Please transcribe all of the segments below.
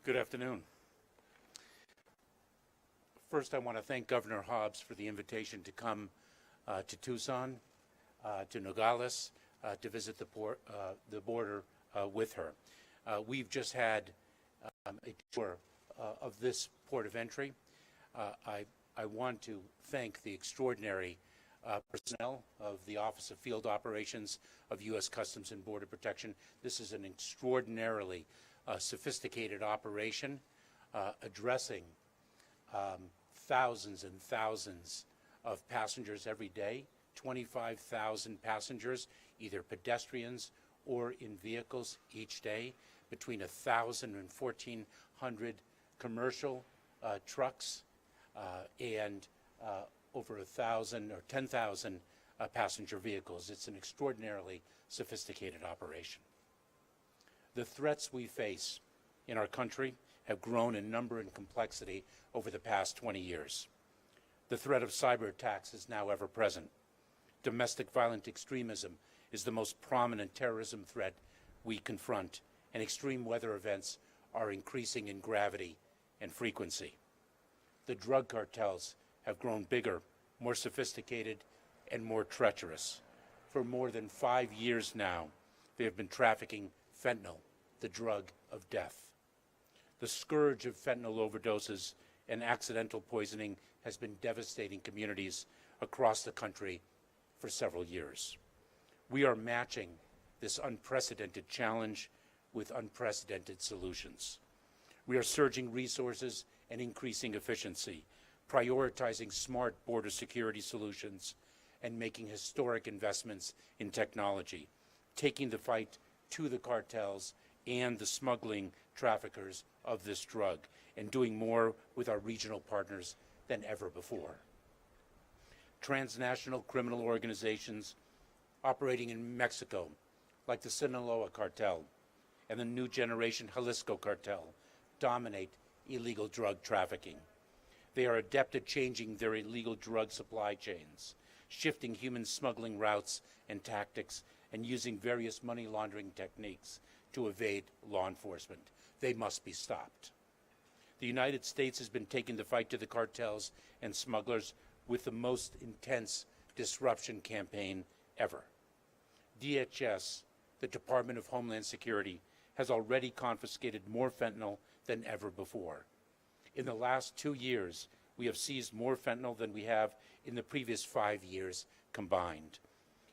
Good afternoon. First, I want to thank Governor Hobbs for the invitation to come to Tucson, to Nogales, to visit the border with her. We've just had a tour of this port of entry. I want to thank the extraordinary personnel of the Office of Field Operations of U.S. Customs and Border Protection. This is an extraordinarily sophisticated operation addressing thousands and thousands of passengers every day, 25,000 passengers, either pedestrians or in vehicles each day, between 1,000 and 1,400 commercial trucks and over 1,000 or 10,000 passenger vehicles. It's an extraordinarily sophisticated operation. The threats we face in our country have grown in number and complexity over the past 20 years. The threat of cyber attacks is now ever present. Domestic violent extremism is the most prominent terrorism threat we confront, and extreme weather events are increasing in gravity and frequency. The drug cartels have grown bigger, more sophisticated, and more treacherous. For more than 5 years now, they have been trafficking fentanyl, the drug of death. The scourge of fentanyl overdoses and accidental poisoning has been devastating communities across the country for several years. We are matching this unprecedented challenge with unprecedented solutions. We are surging resources and increasing efficiency, prioritizing smart border security solutions, and making historic investments in technology, taking the fight to the cartels and the smuggling traffickers of this drug, and doing more with our regional partners than ever before. Transnational criminal organizations operating in Mexico, like the Sinaloa cartel and the New Generation Jalisco cartel, dominate illegal drug trafficking. They are adept at changing their illegal drug supply chains, shifting human smuggling routes and tactics, and using various money laundering techniques to evade law enforcement. They must be stopped. The United States has been taking the fight to the cartels and smugglers with the most intense disruption campaign ever. DHS, the Department of Homeland Security, has already confiscated more fentanyl than ever before. In the last 2 years, we have seized more fentanyl than we have in the previous 5 years combined.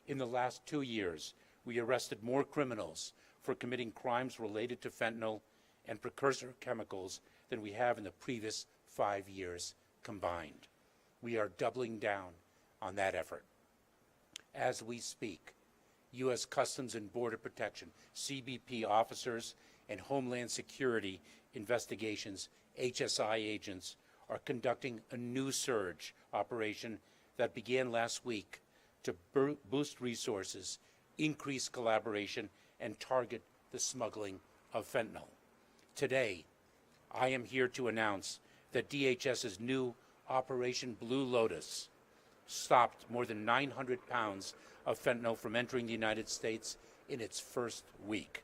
In the last 2 years, we arrested more criminals for committing crimes related to fentanyl and precursor chemicals than we have in the previous 5 years combined. We are doubling down on that effort. As we speak, U.S. Customs and Border Protection, CBP officers, and Homeland Security Investigations, HSI agents, are conducting a new surge operation that began last week to boost resources, increase collaboration, and target the smuggling of fentanyl. Today, I am here to announce that DHS's new Operation Blue Lotus stopped more than 900 pounds of fentanyl from entering the United States in its first week.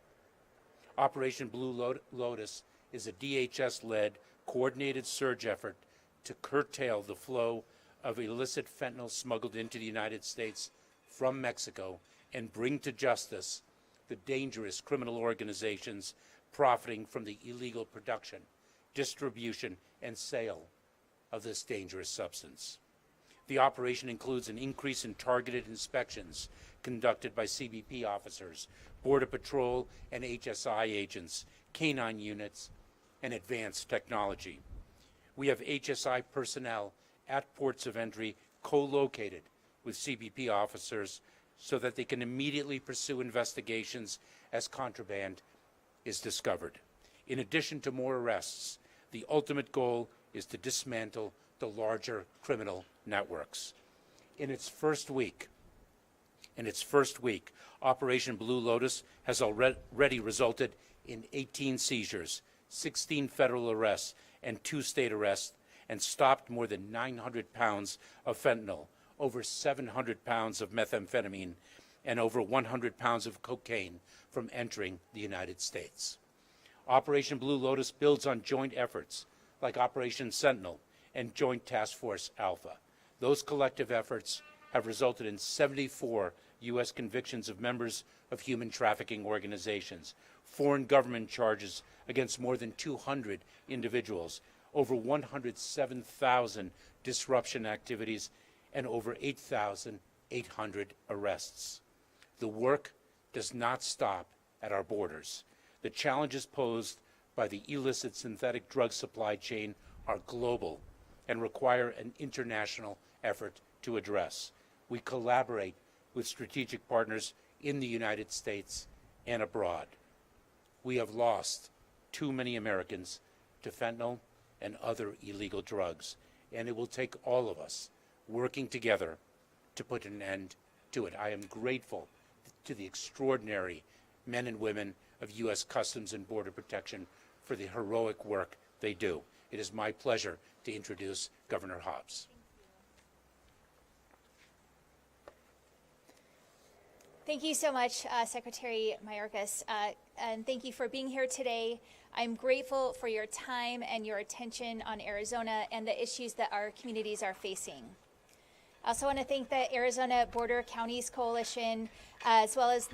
Operation Blue Lotus is a DHS-led coordinated surge effort to curtail the flow of illicit fentanyl smuggled into the United States from Mexico and bring to justice the dangerous criminal organizations profiting from the illegal production, distribution, and sale of this dangerous substance. The operation includes an increase in targeted inspections conducted by CBP officers, Border Patrol and HSI agents, canine units, and advanced technology. We have HSI personnel at ports of entry co-located with CBP officers so that they can immediately pursue investigations as contraband is discovered. In addition to more arrests, the ultimate goal is to dismantle the larger criminal networks. In its first week, Operation Blue Lotus has already resulted in 18 seizures, 16 federal arrests, and 2 state arrests, and stopped more than 900 pounds of fentanyl, over 700 pounds of methamphetamine, and over 100 pounds of cocaine from entering the United States. Operation Blue Lotus builds on joint efforts like Operation Sentinel and Joint Task Force Alpha. Those collective efforts have resulted in 74 U.S. convictions of members of human trafficking organizations, foreign government charges against more than 200 individuals, over 107,000 disruption activities, and over 8,800 arrests. The work does not stop at our borders. The challenges posed by the illicit synthetic drug supply chain are global and require an international effort to address. We collaborate with strategic partners in the United States and abroad. We have lost too many Americans to fentanyl and other illegal drugs, and it will take all of us working together to put an end to it. I am grateful to the extraordinary men and women of U.S. Customs and Border Protection for the heroic work they do. It is my pleasure to introduce Governor Hobbs. Thank you so much, Secretary Mayorkas, and thank you for being here today. I'm grateful for your time and your attention on Arizona and the issues that our communities are facing. I also want to thank the Arizona Border Counties Coalition, as well as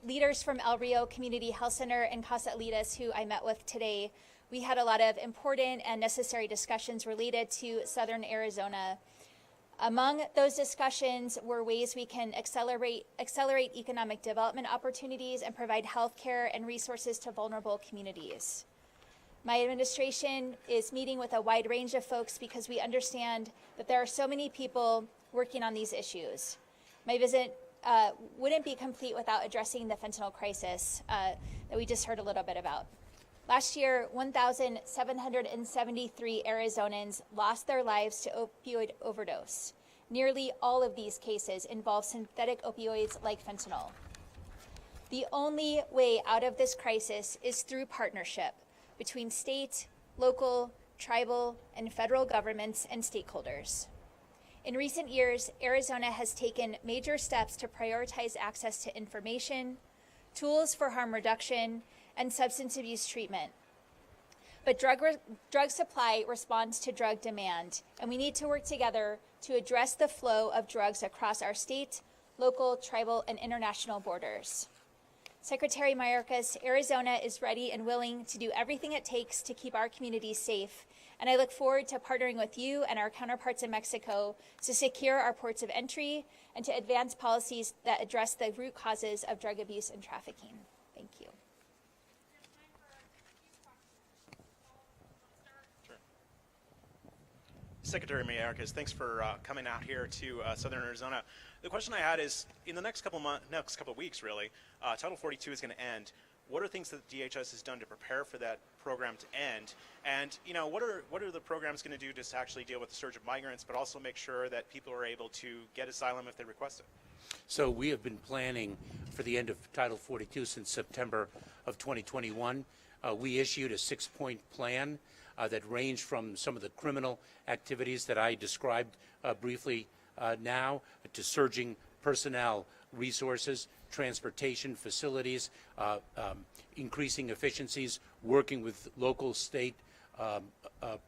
leaders from El Rio Community Health Center and Casa Elitas, who I met with today. We had a lot of important and necessary discussions related to Southern Arizona. Among those discussions were ways we can accelerate economic development opportunities and provide health care and resources to vulnerable communities. My administration is meeting with a wide range of folks because we understand that there are so many people working on these issues. My visit wouldn't be complete without addressing the fentanyl crisis that we just heard a little bit about. Last year, 1,773 Arizonans lost their lives to opioid overdose. Nearly all of these cases involve synthetic opioids like fentanyl. The only way out of this crisis is through partnership between state, local, tribal, and federal governments and stakeholders. In recent years, Arizona has taken major steps to prioritize access to information, tools for harm reduction, and substance abuse treatment. But drug supply responds to drug demand, and we need to work together to address the flow of drugs across our state, local, tribal, and international borders. Secretary Mayorkas, Arizona is ready and willing to do everything it takes to keep our communities safe, and I look forward to partnering with you and our counterparts in Mexico to secure our ports of entry and to advance policies that address the root causes of drug abuse and trafficking. Thank you. Secretary Mayorkas, thanks for coming out here to Southern Arizona. The question I had is, in the next couple of weeks, really, Title 42 is going to end. What are things that DHS has done to prepare for that program to end? And what are the programs going to do to actually deal with the surge of migrants, but also make sure that people are able to get asylum if they request it? So we have been planning for the end of Title 42 since September of 2021. We issued a 6-point plan that ranged from some of the criminal activities that I described briefly now to surging personnel, resources, transportation facilities, increasing efficiencies, working with local, state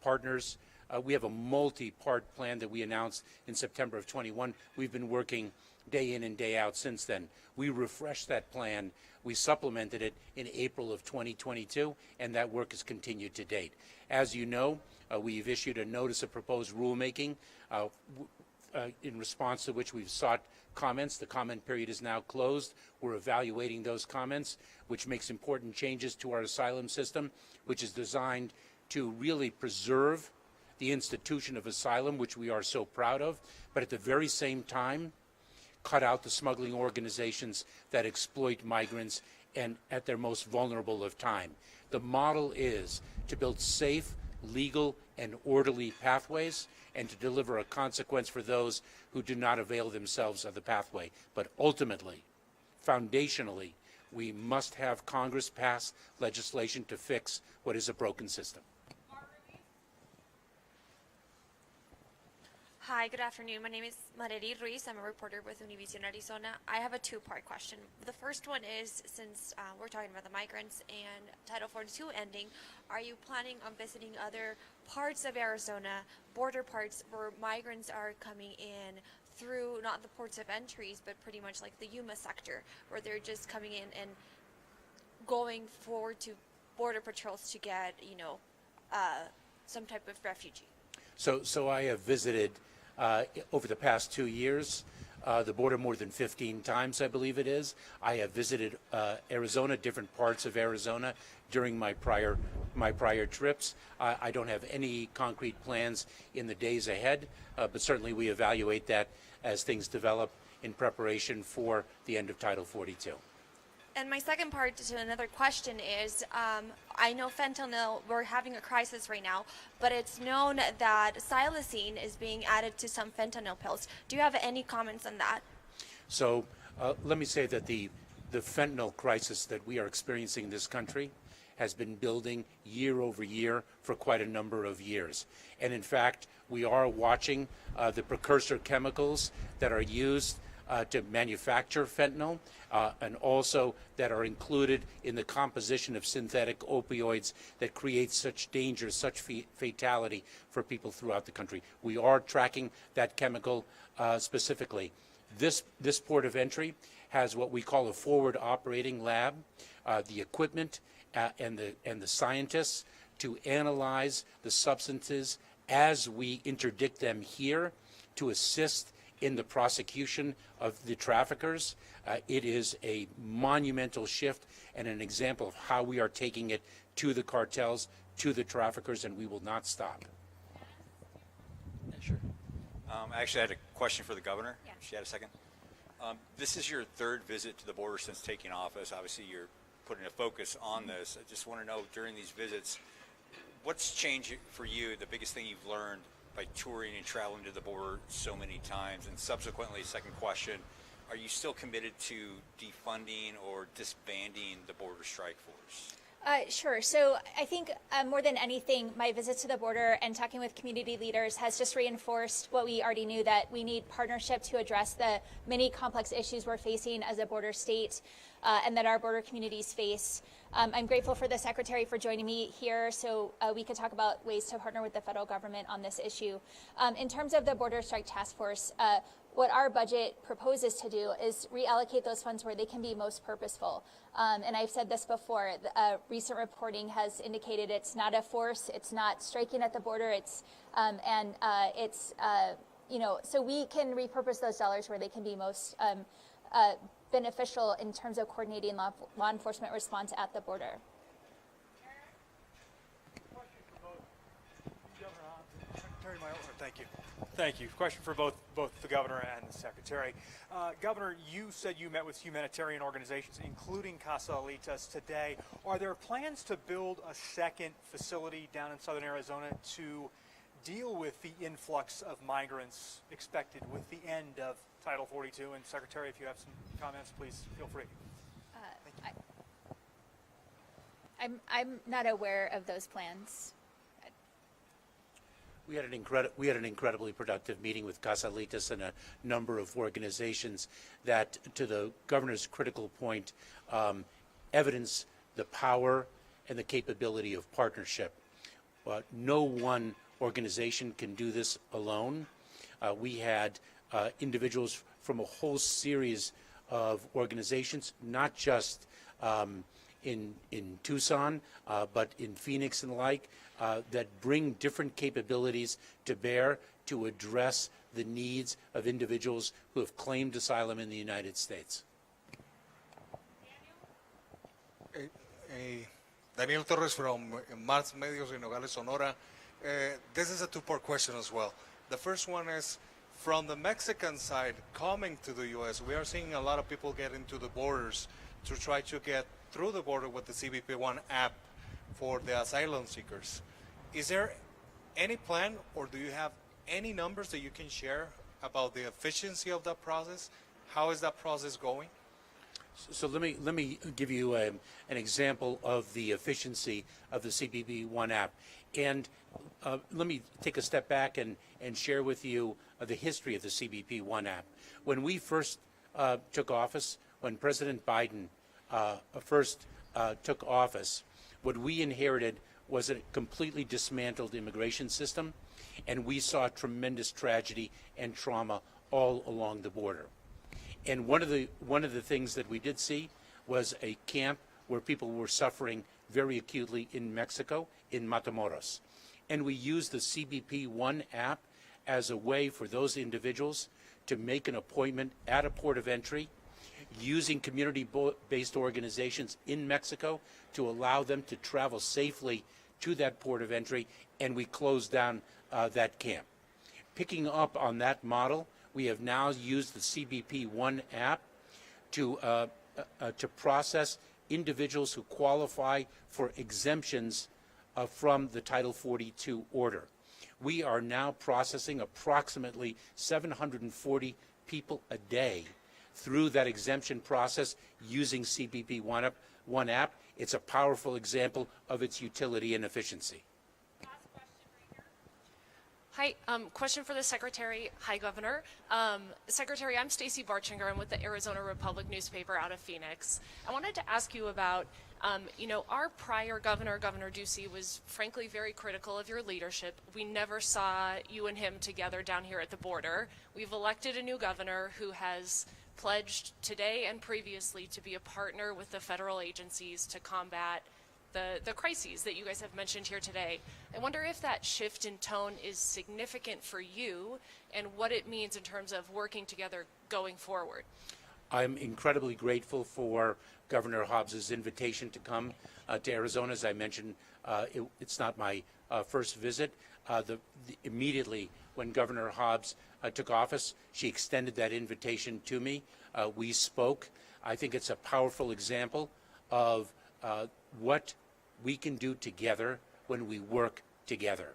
partners. We have a multi-part plan that we announced in September of 21. We've been working day in and day out since then. We refreshed that plan. We supplemented it in April of 2022, and that work has continued to date. As you know, we've issued a notice of proposed rulemaking in response to which we've sought comments. The comment period is now closed. We're evaluating those comments, which makes important changes to our asylum system, which is designed to really preserve the institution of asylum, which we are so proud of, but at the very same time, cut out the smuggling organizations that exploit migrants and at their most vulnerable of time. The model is to build safe, legal, and orderly pathways and to deliver a consequence for those who do not avail themselves of the pathway. But ultimately, foundationally, we must have Congress pass legislation to fix what is a broken system. Hi, good afternoon. My name is Marely Ruiz. I'm a reporter with Univision Arizona. I have a two-part question. The first one is, since we're talking about the migrants and Title 42 ending, are you planning on visiting other parts of Arizona, border parts where migrants are coming in through not the ports of entries, but pretty much like the Yuma sector, where they're just coming in and going forward to border patrols to get, some type of refugee? So I have visited over the past 2 years the border more than 15 times, I believe it is. I have visited Arizona, different parts of Arizona during my prior trips. I don't have any concrete plans in the days ahead, but certainly we evaluate that as things develop in preparation for the end of Title 42. And my second part to another question is, I know fentanyl, we're having a crisis right now, but it's known that xylazine is being added to some fentanyl pills. Do you have any comments on that? So let me say that the fentanyl crisis that we are experiencing in this country has been building year over year for quite a number of years. And in fact, we are watching the precursor chemicals that are used to manufacture fentanyl, and also that are included in the composition of synthetic opioids that create such danger, such fatality for people throughout the country. We are tracking that chemical specifically. This port of entry has what we call a forward operating lab, the equipment and the scientists to analyze the substances as we interdict them here to assist in the prosecution of the traffickers. It is a monumental shift and an example of how we are taking it to the cartels, to the traffickers, and we will not stop. Yeah, sure. I actually had a question for the governor. Yeah. She had a second. This is your third visit to the border since taking office. Obviously, you're putting a focus on this. I just want to know, during these visits, what's changed for you, the biggest thing you've learned by touring and traveling to the border so many times? And subsequently, second question, are you still committed to defunding or disbanding the border strike force? Sure. So I think more than anything, my visits to the border and talking with community leaders has just reinforced what we already knew, that we need partnership to address the many complex issues we're facing as a border state and that our border communities face. I'm grateful for the Secretary for joining me here so we could talk about ways to partner with the federal government on this issue. In terms of the Border Strike Task Force, what our budget proposes to do is reallocate those funds where they can be most purposeful. And I've said this before, recent reporting has indicated it's not a force, it's not striking at the border, so we can repurpose those dollars where they can be most beneficial in terms of coordinating law enforcement response at the border. Secretary Mayorkas, thank you. Thank you. Question for both the governor and the secretary. Governor, you said you met with humanitarian organizations, including Casa Alitas, today. Are there plans to build a second facility down in southern Arizona to deal with the influx of migrants expected with the end of Title 42? And Secretary, if you have some comments, please feel free. I'm not aware of those plans. We had an incredibly productive meeting with Casa Alitas and a number of organizations that, to the governor's critical point, evidence the power and the capability of partnership. No one organization can do this alone. We had individuals from a whole series of organizations, not just in Tucson, but in Phoenix and the like, that bring different capabilities to bear to address the needs of individuals who have claimed asylum in the United States. Daniel Torres from Mars Medios in Nogales, Sonora. This is a two-part question as well. The first one is, from the Mexican side coming to the U.S., we are seeing a lot of people get into the borders to try to get through the border with the CBP-1 app for the asylum seekers. Is there any plan, or do you have any numbers that you can share about the efficiency of that process? How is that process going? So let me give you an example of the efficiency of the CBP-1 app. And let me take a step back and share with you the history of the CBP One app. When we first took office, when President Biden first took office, what we inherited was a completely dismantled immigration system, and we saw tremendous tragedy and trauma all along the border. And one of the things that we did see was a camp where people were suffering very acutely in Mexico, in Matamoros. And we used the CBP One app as a way for those individuals to make an appointment at a port of entry, using community-based organizations in Mexico to allow them to travel safely to that port of entry, and we closed down that camp. Picking up on that model, we have now used the CBP One app to process individuals who qualify for exemptions from the Title 42 order. We are now processing approximately 740 people a day through that exemption process using CBP One app. It's a powerful example of its utility and efficiency. Hi, question for the Secretary. Hi, Governor. Secretary, I'm Stacy Barchinger. I'm with the Arizona Republic newspaper out of Phoenix. I wanted to ask you about, our prior governor, Governor Ducey, was frankly very critical of your leadership. We never saw you and him together down here at the border. We've elected a new governor who has pledged today and previously to be a partner with the federal agencies to combat the crises that you guys have mentioned here today. I wonder if that shift in tone is significant for you and what it means in terms of working together going forward. I'm incredibly grateful for Governor Hobbs's invitation to come to Arizona. As I mentioned, it's not my first visit. Immediately when Governor Hobbs took office, she extended that invitation to me. We spoke. I think it's a powerful example of what we can do together when we work together.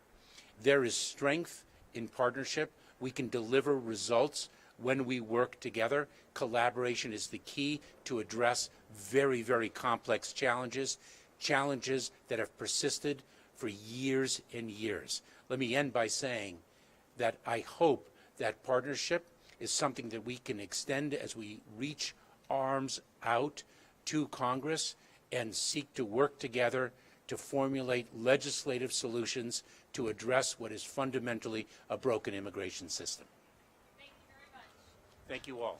There is strength in partnership. We can deliver results when we work together. Collaboration is the key to address very, very complex challenges that have persisted for years and years. Let me end by saying that I hope that partnership is something that we can extend as we reach arms out to Congress and seek to work together to formulate legislative solutions to address what is fundamentally a broken immigration system. Thank you very much. Thank you all.